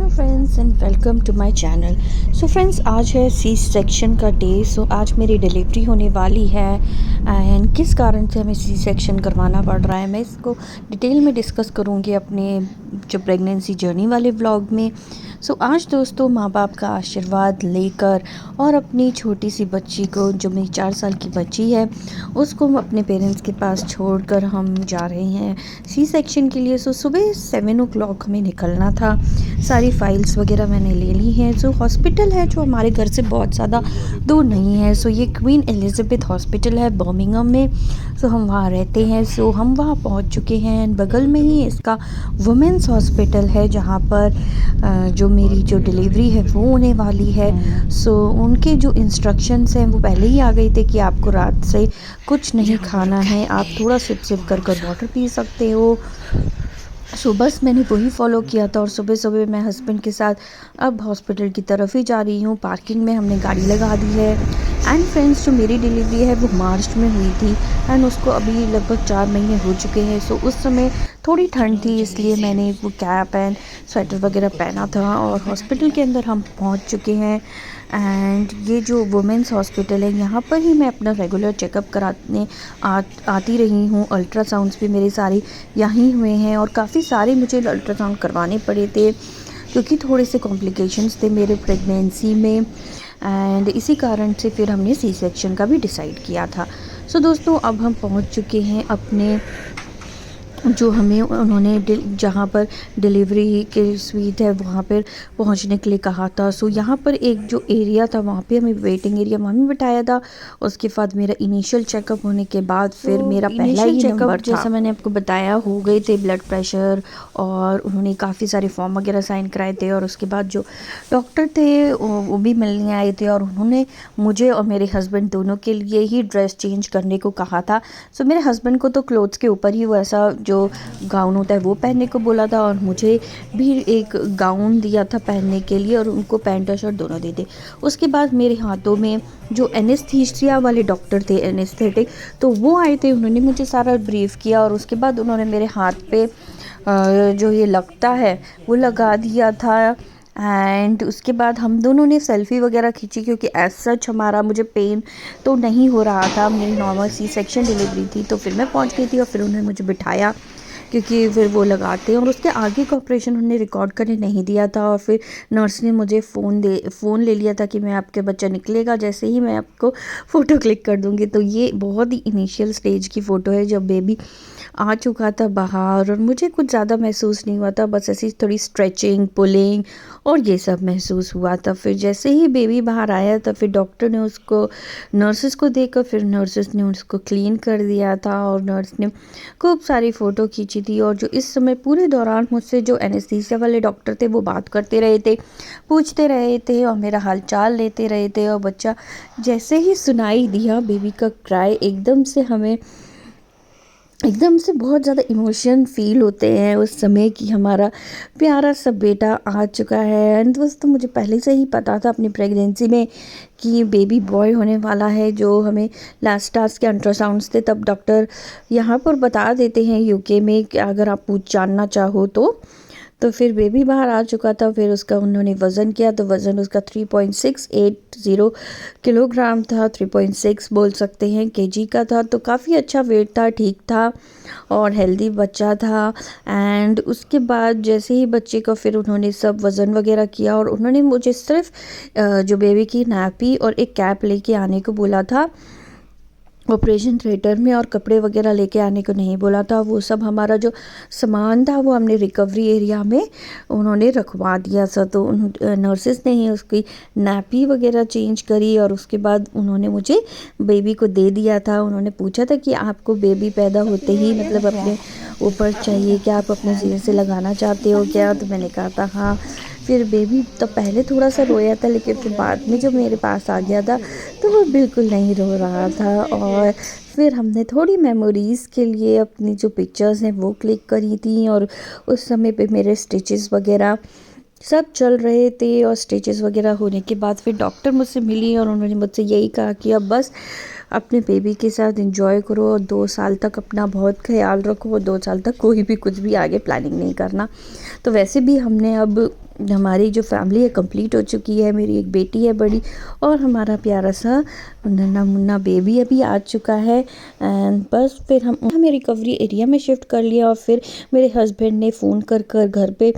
Hello friends and welcome to my channel. So friends, आज है C section का day. सो आज मेरी डिलीवरी होने वाली है एंड किस कारण से हमें सी सेक्शन करवाना पड़ रहा है मैं इसको डिटेल में डिस्कस करूँगी अपने जो प्रेगनेंसी जर्नी वाले व्लॉग में। सो आज दोस्तों माँ बाप का आशीर्वाद लेकर और अपनी छोटी सी बच्ची को, जो मेरी 4 साल की बच्ची है, उसको हम अपने पेरेंट्स के पास छोड़कर हम जा रहे हैं सी सेक्शन के लिए। सो सुबह 7 o'clock हमें निकलना था। सारी फाइल्स वगैरह मैंने ले ली हैं। सो हॉस्पिटल है जो हमारे घर से बहुत ज़्यादा दूर नहीं है। सो ये क्वीन एलिज़ाबेथ हॉस्पिटल है बर्मिंघम में। सो हम वहाँ रहते हैं। सो हम वहाँ पहुँच चुके हैं। बगल में ही इसका वुमेंस हॉस्पिटल है जहाँ पर जो मेरी जो डिलीवरी है वो होने वाली है। सो उनके जो इंस्ट्रक्शंस हैं वो पहले ही आ गए थे कि आपको रात से कुछ नहीं खाना है, आप थोड़ा सिप सिप कर वाटर पी सकते हो। सो बस मैंने वही फॉलो किया था और सुबह सुबह मैं हस्बैंड के साथ अब हॉस्पिटल की तरफ ही जा रही हूँ। पार्किंग में हमने गाड़ी लगा दी है। एंड फ्रेंड्स, जो मेरी डिलीवरी है वो मार्च में हुई थी एंड उसको अभी लगभग 4 महीने हो चुके हैं। सो उस समय थोड़ी ठंड थी, इसलिए मैंने वो कैप एंड स्वेटर वगैरह पहना था। और हॉस्पिटल के अंदर हम पहुँच चुके हैं। एंड ये जो वुमेंस हॉस्पिटल है यहाँ पर ही मैं अपना रेगुलर चेकअप कराने आती रही हूँ। अल्ट्रासाउंड्स भी मेरे सारे यहीं हुए हैं और काफ़ी सारे मुझे अल्ट्रासाउंड करवाने पड़े थे क्योंकि थोड़े से कॉम्प्लिकेशंस थे मेरे प्रेगनेंसी में। एंड इसी कारण से फिर हमने सी सेक्शन का भी डिसाइड किया था। सो दोस्तों, अब हम पहुँच चुके हैं अपने जो हमें उन्होंने जहाँ पर डिलीवरी के स्वीट है वहाँ पर पहुँचने के लिए कहा था। सो यहाँ पर एक जो एरिया था वहाँ पे हमें वेटिंग एरिया में बिठाया था। उसके बाद मेरा इनिशियल चेकअप होने के बाद फिर मेरा पहला ही चेकअप, जैसा मैंने आपको बताया, हो गए थे ब्लड प्रेशर और उन्होंने काफ़ी सारे फॉर्म वगैरह साइन कराए थे। और उसके बाद जो डॉक्टर थे वो भी मिलने आए थे और उन्होंने मुझे और मेरे हस्बैंड दोनों के लिए ही ड्रेस चेंज करने को कहा था। सो मेरे हस्बैंड को तो क्लोथ्स के ऊपर ही वो ऐसा जो गाउन होता है वो पहनने को बोला था और मुझे भी एक गाउन दिया था पहनने के लिए और उनको पैंट और शर्ट दोनों दे थे। उसके बाद मेरे हाथों में जो एनेस्थीसिया वाले डॉक्टर थे, एनेस्थेटिक, तो वो आए थे। उन्होंने मुझे सारा ब्रीफ किया और उसके बाद उन्होंने मेरे हाथ पे जो ये लगता है वो लगा दिया था। एंड उसके बाद हम दोनों ने सेल्फ़ी वगैरह खींची क्योंकि एज सच हमारा मुझे पेन तो नहीं हो रहा था। मेरी नॉर्मल सी सेक्शन डिलीवरी थी। तो फिर मैं पहुंच गई थी और फिर उन्होंने मुझे बिठाया क्योंकि फिर वो लगाते हैं और उसके आगे का ऑपरेशन उन्होंने रिकॉर्ड करने नहीं दिया था। और फिर नर्स ने मुझे फ़ोन ले लिया था कि मैं आपके बच्चा निकलेगा जैसे ही मैं आपको फ़ोटो क्लिक कर दूँगी। तो ये बहुत ही इनिशियल स्टेज की फ़ोटो है जब बेबी आ चुका था बाहर और मुझे कुछ ज़्यादा महसूस नहीं हुआ था, बस ऐसी थोड़ी स्ट्रेचिंग, पुलिंग और ये सब महसूस हुआ था। फिर जैसे ही बेबी बाहर आया तो फिर डॉक्टर ने उसको नर्सेस को देकर फिर नर्सेस ने उसको क्लीन कर दिया था और नर्स ने खूब सारी फ़ोटो खींची थी। और जो इस समय पूरे दौरान मुझसे जो एनेस्थीसिया वाले डॉक्टर थे वो बात करते रहे थे, पूछते रहे थे और मेरा हाल चाल लेते रहे थे। और बच्चा जैसे ही सुनाई दिया बेबी का क्राई, एकदम से बहुत ज़्यादा इमोशन फील होते हैं उस समय कि हमारा प्यारा सा बेटा आ चुका है। एंड दोस्तों, मुझे पहले से ही पता था अपनी प्रेगनेंसी में कि बेबी बॉय होने वाला है। जो हमें लास्ट टास्क के अल्ट्रासाउंड्स थे तब डॉक्टर यहाँ पर बता देते हैं यूके में कि अगर आप जानना चाहो तो फिर बेबी बाहर आ चुका था। फिर उसका उन्होंने वज़न किया तो वज़न उसका 3.680 किलोग्राम था, 3.6 बोल सकते हैं केजी का था। तो काफ़ी अच्छा वेट था, ठीक था और हेल्दी बच्चा था। एंड उसके बाद जैसे ही बच्चे का फिर उन्होंने सब वज़न वगैरह किया और उन्होंने मुझे सिर्फ जो बेबी की नैपी और एक कैप लेके आने को बोला था ऑपरेशन थिएटर में, और कपड़े वगैरह लेके आने को नहीं बोला था। वो सब हमारा जो सामान था वो हमने रिकवरी एरिया में उन्होंने रखवा दिया था। तो नर्सेस ने ही उसकी नैपी वगैरह चेंज करी और उसके बाद उन्होंने मुझे बेबी को दे दिया था। उन्होंने पूछा था कि आपको बेबी पैदा होते ही मतलब अपने ऊपर चाहिए क्या, आप अपने सिर से लगाना चाहते हो क्या? तो मैंने कहा था हाँ। फिर बेबी तो पहले थोड़ा सा रोया था लेकिन फिर बाद में जब मेरे पास आ गया था तो वो बिल्कुल नहीं रो रहा था। और फिर हमने थोड़ी मेमोरीज़ के लिए अपनी जो पिक्चर्स हैं वो क्लिक करी थी। और उस समय पे मेरे स्टिचेस वगैरह सब चल रहे थे और स्टिचेस वगैरह होने के बाद फिर डॉक्टर मुझसे मिली और उन्होंने मुझसे यही कहा कि अब बस अपने बेबी के साथ एंजॉय करो और 2 साल तक अपना बहुत ख्याल रखो और 2 साल तक कोई भी कुछ भी आगे प्लानिंग नहीं करना। तो वैसे भी हमने अब हमारी जो फैमिली है कंप्लीट हो चुकी है। मेरी एक बेटी है बड़ी और हमारा प्यारा सा नन्हा मुन्ना बेबी अभी आ चुका है। एंड बस फिर हम हमें रिकवरी एरिया में शिफ्ट कर लिया और फिर मेरे हस्बैंड ने फ़ोन कर कर घर पे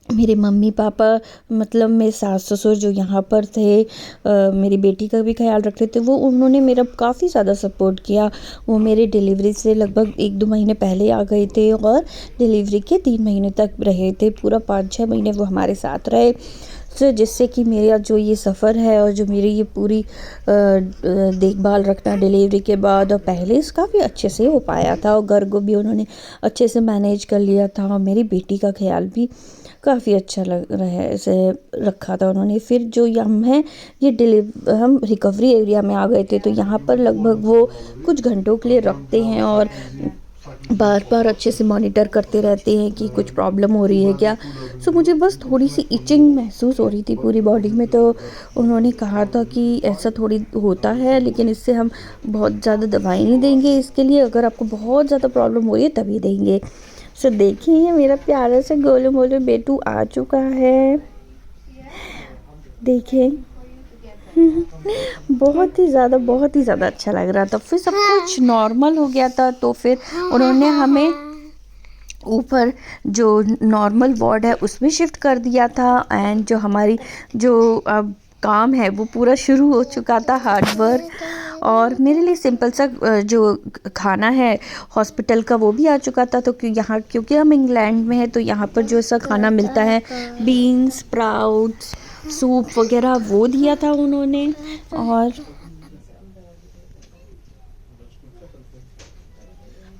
मेरे मम्मी पापा मतलब मेरे सास ससुर जो यहाँ पर थे मेरी बेटी का भी ख्याल रखते थे, वो उन्होंने मेरा काफ़ी ज़्यादा सपोर्ट किया। वो मेरे डिलीवरी से लगभग 1-2 महीने पहले आ गए थे और डिलीवरी के 3 महीने तक रहे थे। पूरा 5-6 महीने वो हमारे साथ रहे। तो जिससे कि मेरा जो ये सफ़र है और जो मेरी ये पूरी देखभाल रखना डिलीवरी के बाद और पहले इस काफ़ी अच्छे से हो पाया था और घर को भी उन्होंने अच्छे से मैनेज कर लिया था और मेरी बेटी का ख्याल भी काफ़ी अच्छा लग रहा है ऐसे रखा था उन्होंने। फिर जो हम हैं ये हम रिकवरी एरिया में आ गए थे, तो यहाँ पर लगभग वो कुछ घंटों के लिए रखते हैं और बार बार अच्छे से मॉनिटर करते रहते हैं कि कुछ प्रॉब्लम हो रही है क्या। सो मुझे बस थोड़ी सी इचिंग महसूस हो रही थी पूरी बॉडी में, तो उन्होंने कहा था कि ऐसा थोड़ी होता है लेकिन इससे हम बहुत ज़्यादा दवाई नहीं देंगे, इसके लिए अगर आपको बहुत ज़्यादा प्रॉब्लम हो रही है तभी देंगे। सो देखिए मेरा प्यारा सा गोलू मोलू बेटू आ चुका है, देखिए। बहुत ही ज़्यादा अच्छा लग रहा था। फिर सब कुछ नॉर्मल हो गया था, तो फिर उन्होंने हमें ऊपर जो नॉर्मल वार्ड है उसमें शिफ्ट कर दिया था। एंड जो हमारी जो अब काम है वो पूरा शुरू हो चुका था, हार्ड वर्क। और मेरे लिए सिंपल सा जो खाना है हॉस्पिटल का वो भी आ चुका था। तो क्योंकि हम इंग्लैंड में हैं तो यहाँ पर जो सा खाना मिलता है बीन्स स्प्राउट्स सूप वगैरह वो दिया था उन्होंने। और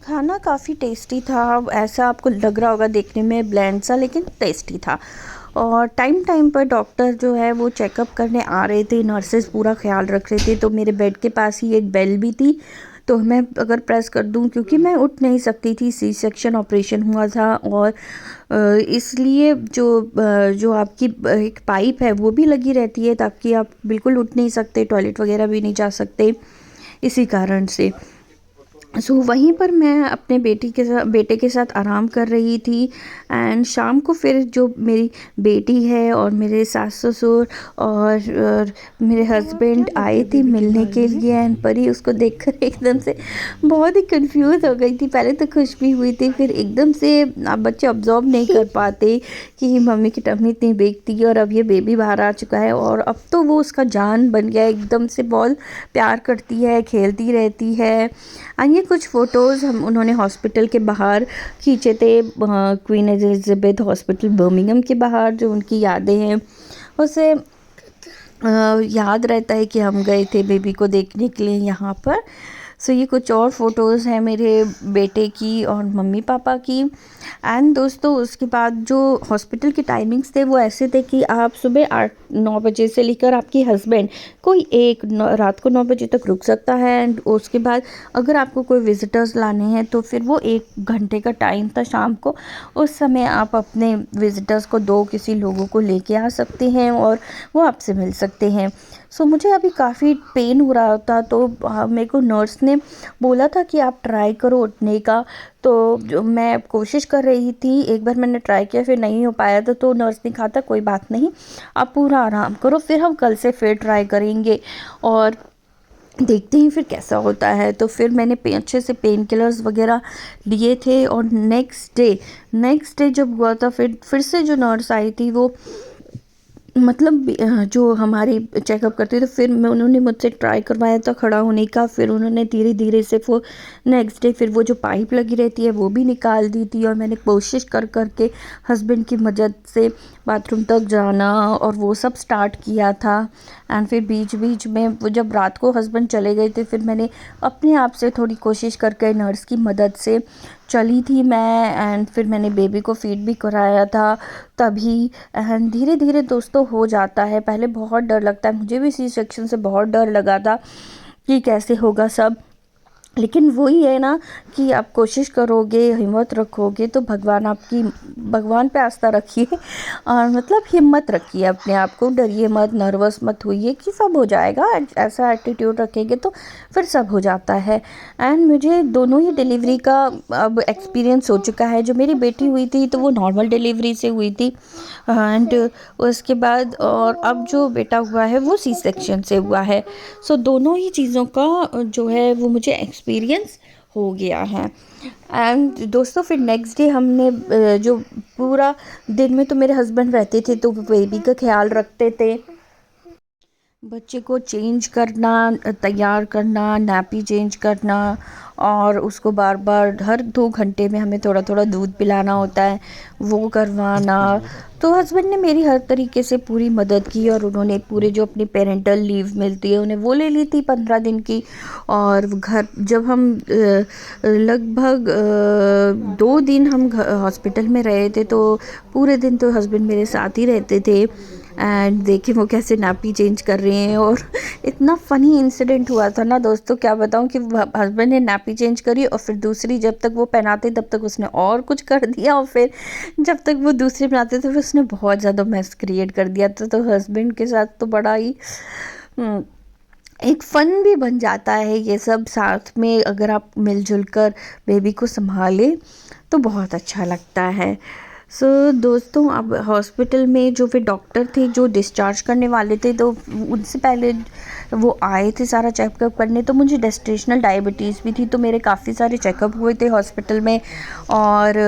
खाना काफ़ी टेस्टी था, ऐसा आपको लग रहा होगा देखने में ब्लैंड सा, लेकिन टेस्टी था। और टाइम टाइम पर डॉक्टर जो है वो चेकअप करने आ रहे थे, नर्सेज पूरा ख्याल रख रहे थे। तो मेरे बेड के पास ही एक बेल भी थी, तो मैं अगर प्रेस कर दूं, क्योंकि मैं उठ नहीं सकती थी, सी सेक्शन ऑपरेशन हुआ था। और इसलिए जो आपकी एक पाइप है वो भी लगी रहती है ताकि आप बिल्कुल उठ नहीं सकते, टॉयलेट वगैरह भी नहीं जा सकते, इसी कारण से। सो वहीं पर मैं अपने बेटे के साथ आराम कर रही थी। एंड शाम को फिर जो मेरी बेटी है और मेरे सास ससुर और मेरे हस्बैंड आए थे मिलने के लिए। एंड परी उसको देखकर एकदम से बहुत ही कंफ्यूज हो गई थी। पहले तो खुश भी हुई थी, फिर एकदम से आप बच्चे ऑब्जर्व नहीं कर पाते कि मम्मी की टम्मी इतनी बिग थी और अब ये बेबी बाहर आ चुका है और अब तो वो उसका जान बन गया, एकदम से बहुत प्यार करती है, खेलती रहती है। ये कुछ फ़ोटोज़ उन्होंने हॉस्पिटल के बाहर खींचे थे, क्वीन एलिज़ाबेथ हॉस्पिटल बर्मिंघम के बाहर, जो उनकी यादें हैं उसे याद रहता है कि हम गए थे बेबी को देखने के लिए यहाँ पर। सो ये कुछ और फ़ोटोज़ हैं मेरे बेटे की और मम्मी पापा की। एंड दोस्तों उसके बाद जो हॉस्पिटल के टाइमिंग्स थे वो ऐसे थे कि आप सुबह 8-9 बजे से लेकर आपके हस्बैंड कोई रात को 9 बजे तक रुक सकता है। एंड उसके बाद अगर आपको कोई विज़िटर्स लाने हैं तो फिर वो 1 घंटे का टाइम था शाम को, उस समय आप अपने विज़िटर्स को 2 किसी लोगों को लेके आ सकते हैं और वो आपसे मिल सकते हैं। सो मुझे अभी काफ़ी पेन हो रहा था, तो मेरे को नर्स ने बोला था कि आप ट्राई करो उठने का। तो जो मैं कोशिश कर रही थी, एक बार मैंने ट्राई किया फिर नहीं हो पाया था, तो नर्स ने कहा था कोई बात नहीं, आप पूरा आराम करो, फिर हम कल से फिर ट्राई करेंगे और देखते हैं फिर कैसा होता है। तो फिर मैंने अच्छे से पेन किलर्स वगैरह लिए थे और नेक्स्ट डे जब हुआ था फिर से जो नर्स आई थी वो मतलब जो हमारी चेकअप करते थे, फिर उन्होंने मुझसे ट्राई करवाया था खड़ा होने का। फिर उन्होंने धीरे धीरे से वो नेक्स्ट डे फिर वो जो पाइप लगी रहती है वो भी निकाल दी थी। और मैंने कोशिश कर के हस्बैंड की मदद से बाथरूम तक जाना और वो सब स्टार्ट किया था। एंड फिर बीच बीच में वो जब रात को हस्बैंड चले गए थे, फिर मैंने अपने आप से थोड़ी कोशिश करके नर्स की मदद से चली थी मैं। एंड फिर मैंने बेबी को फीड भी कराया था तभी। एंड धीरे धीरे दोस्तों हो जाता है, पहले बहुत डर लगता है, मुझे भी सी सेक्शन से बहुत डर लगा था कि कैसे होगा सब। लेकिन वही है ना कि आप कोशिश करोगे, हिम्मत रखोगे तो भगवान पे आस्था रखिए और मतलब हिम्मत रखिए अपने आप को, डरिए मत, नर्वस मत होइए कि सब हो जाएगा। ऐसा एटीट्यूड रखेंगे तो फिर सब हो जाता है। एंड मुझे दोनों ही डिलीवरी का अब एक्सपीरियंस हो चुका है। जो मेरी बेटी हुई थी तो वो नॉर्मल डिलीवरी से हुई थी, एंड उसके बाद और अब जो बेटा हुआ है वो सी सेक्शन से हुआ है। सो दोनों ही चीज़ों का जो है वो मुझे एक्सपीरियंस हो गया है। एंड दोस्तों फिर नेक्स्ट डे हमने जो पूरा दिन में तो मेरे हस्बैंड रहते थे तो बेबी का ख्याल रखते थे, बच्चे को चेंज करना, तैयार करना, नैपी चेंज करना, और उसको बार बार हर 2 घंटे में हमें थोड़ा थोड़ा दूध पिलाना होता है, वो करवाना। तो हस्बैंड ने मेरी हर तरीके से पूरी मदद की और उन्होंने पूरे जो अपनी पेरेंटल लीव मिलती है उन्हें वो ले ली थी 15 दिन की। और घर जब हम लगभग 2 दिन हम हॉस्पिटल में रहे थे तो पूरे दिन तो हस्बैंड मेरे साथ ही रहते थे। एंड देखे वो कैसे नापी चेंज कर रहे हैं। और इतना फ़नी इंसिडेंट हुआ था ना दोस्तों, क्या बताऊँ कि हस्बैंड ने नापी चेंज करी और फिर दूसरी जब तक वो पहनाते तब तक उसने और कुछ कर दिया, और फिर जब तक वो दूसरी पहनाते तो फिर उसने बहुत ज़्यादा मैस क्रिएट कर दिया था। तो हस्बैंड के साथ तो बड़ा ही एक फ़न भी बन जाता है ये सब साथ में, अगर आप मिलजुल कर बेबी को संभालें तो बहुत अच्छा लगता है। सो दोस्तों अब हॉस्पिटल में जो फिर डॉक्टर थे जो डिस्चार्ज करने वाले थे तो उनसे पहले वो आए थे सारा चेकअप करने। तो मुझे जेस्टेशनल डायबिटीज़ भी थी तो मेरे काफ़ी सारे चेकअप हुए थे हॉस्पिटल में और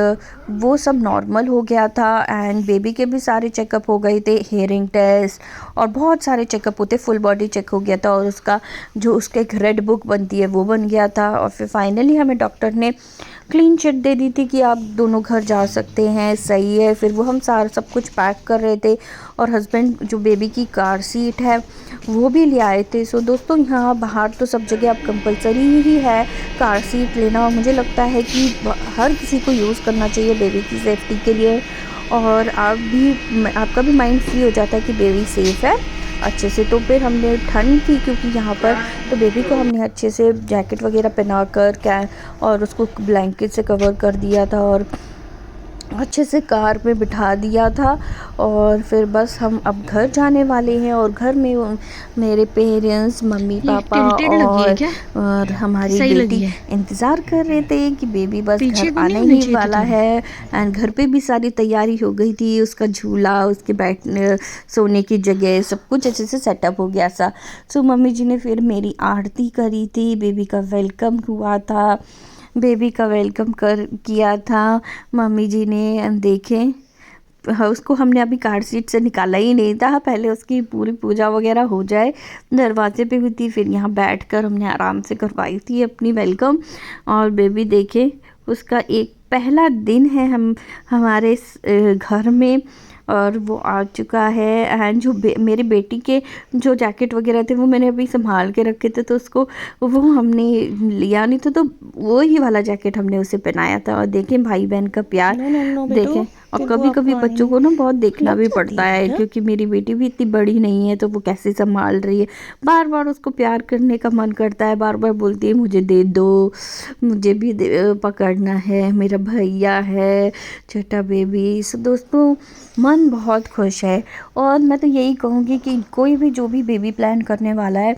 वो सब नॉर्मल हो गया था। एंड बेबी के भी सारे चेकअप हो गए थे, हेयरिंग टेस्ट और बहुत सारे चेकअप होते, फुल बॉडी चेक हो गया था और उसका जो उसका एक रेड बुक बनती है वो बन गया था। और फिर फाइनली हमें डॉक्टर ने क्लीन चिट दे दी थी कि आप दोनों घर जा सकते हैं, सही है। फिर वो हम सारा सब कुछ पैक कर रहे थे और हस्बैंड जो बेबी की कार सीट है वो भी ले आए थे। सो दोस्तों यहाँ बाहर तो सब जगह अब कंपलसरी ही है कार सीट लेना, और मुझे लगता है कि हर किसी को यूज़ करना चाहिए बेबी की सेफ्टी के लिए। और आपका भी माइंड फ्री हो जाता है कि बेबी सेफ़ है अच्छे से। तो फिर हमने ठंड थी क्योंकि यहाँ पर, तो बेबी को हमने अच्छे से जैकेट वगैरह पहना कर और उसको ब्लैंकेट से कवर कर दिया था और अच्छे से कार में बिठा दिया था। और फिर बस हम अब घर जाने वाले हैं और घर में मेरे पेरेंट्स, मम्मी पापा और हमारी बेटी इंतज़ार कर रहे थे कि बेबी बस घर आने ही वाला है। एंड घर पे भी सारी तैयारी हो गई थी, उसका झूला, उसके बैठने सोने की जगह सब कुछ अच्छे से सेटअप हो गया था। सो मम्मी जी ने फिर मेरी आरती करी थी, बेबी का वेलकम हुआ था, बेबी का वेलकम किया था मम्मी जी ने। देखें उसको हमने अभी कार सीट से निकाला ही नहीं था, पहले उसकी पूरी पूजा वगैरह हो जाए दरवाजे पे हुई थी, फिर यहाँ बैठकर हमने आराम से करवाई थी अपनी वेलकम। और बेबी देखे उसका एक पहला दिन है हमारे घर में और वो आ चुका है। एंड जो मेरी बेटी के जो जैकेट वगैरह थे वो मैंने अभी संभाल के रखे थे तो उसको वो हमने लिया नहीं था, तो वो ही वाला जैकेट हमने उसे पहनाया था। और देखें भाई बहन का प्यार, देखें। और कभी कभी बच्चों को ना बहुत देखना भी पड़ता है क्योंकि मेरी बेटी भी इतनी बड़ी नहीं है तो वो कैसे संभाल रही है, बार बार उसको प्यार करने का मन करता है, बार बार बोलती है मुझे दे दो, मुझे भी पकड़ना है, मेरा भैया है छोटा बेबी। सो दोस्तों मन बहुत खुश है और मैं तो यही कहूँगी कि कोई भी जो भी बेबी प्लान करने वाला है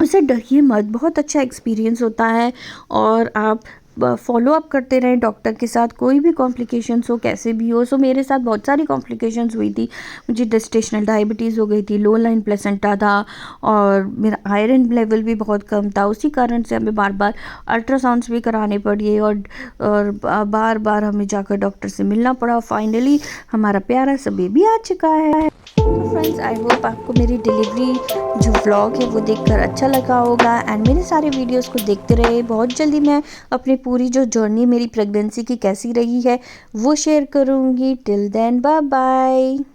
उसे डरिए मत, बहुत अच्छा एक्सपीरियंस होता है। और आप फॉलो अप करते रहें डॉक्टर के साथ, कोई भी कॉम्प्लिकेशंस हो कैसे भी हो। सो मेरे साथ बहुत सारी कॉम्प्लिकेशंस हुई थी, मुझे जेस्टेशनल डायबिटीज़ हो गई थी, लो लाइन प्लेसेंटा था और मेरा आयरन लेवल भी बहुत कम था, उसी कारण से हमें बार बार अल्ट्रासाउंड्स भी कराने पड़े और बार बार हमें जाकर डॉक्टर से मिलना पड़ा। फाइनली हमारा प्यारा सा बेबी आ चुका है। तो फ्रेंड्स आई होप आपको मेरी डिलीवरी जो व्लॉग है वो देखकर अच्छा लगा होगा एंड मेरे सारे वीडियोस को देखते रहे। बहुत जल्दी मैं अपनी पूरी जो जर्नी मेरी प्रेगनेंसी की कैसी रही है वो शेयर करूँगी। Till then bye bye.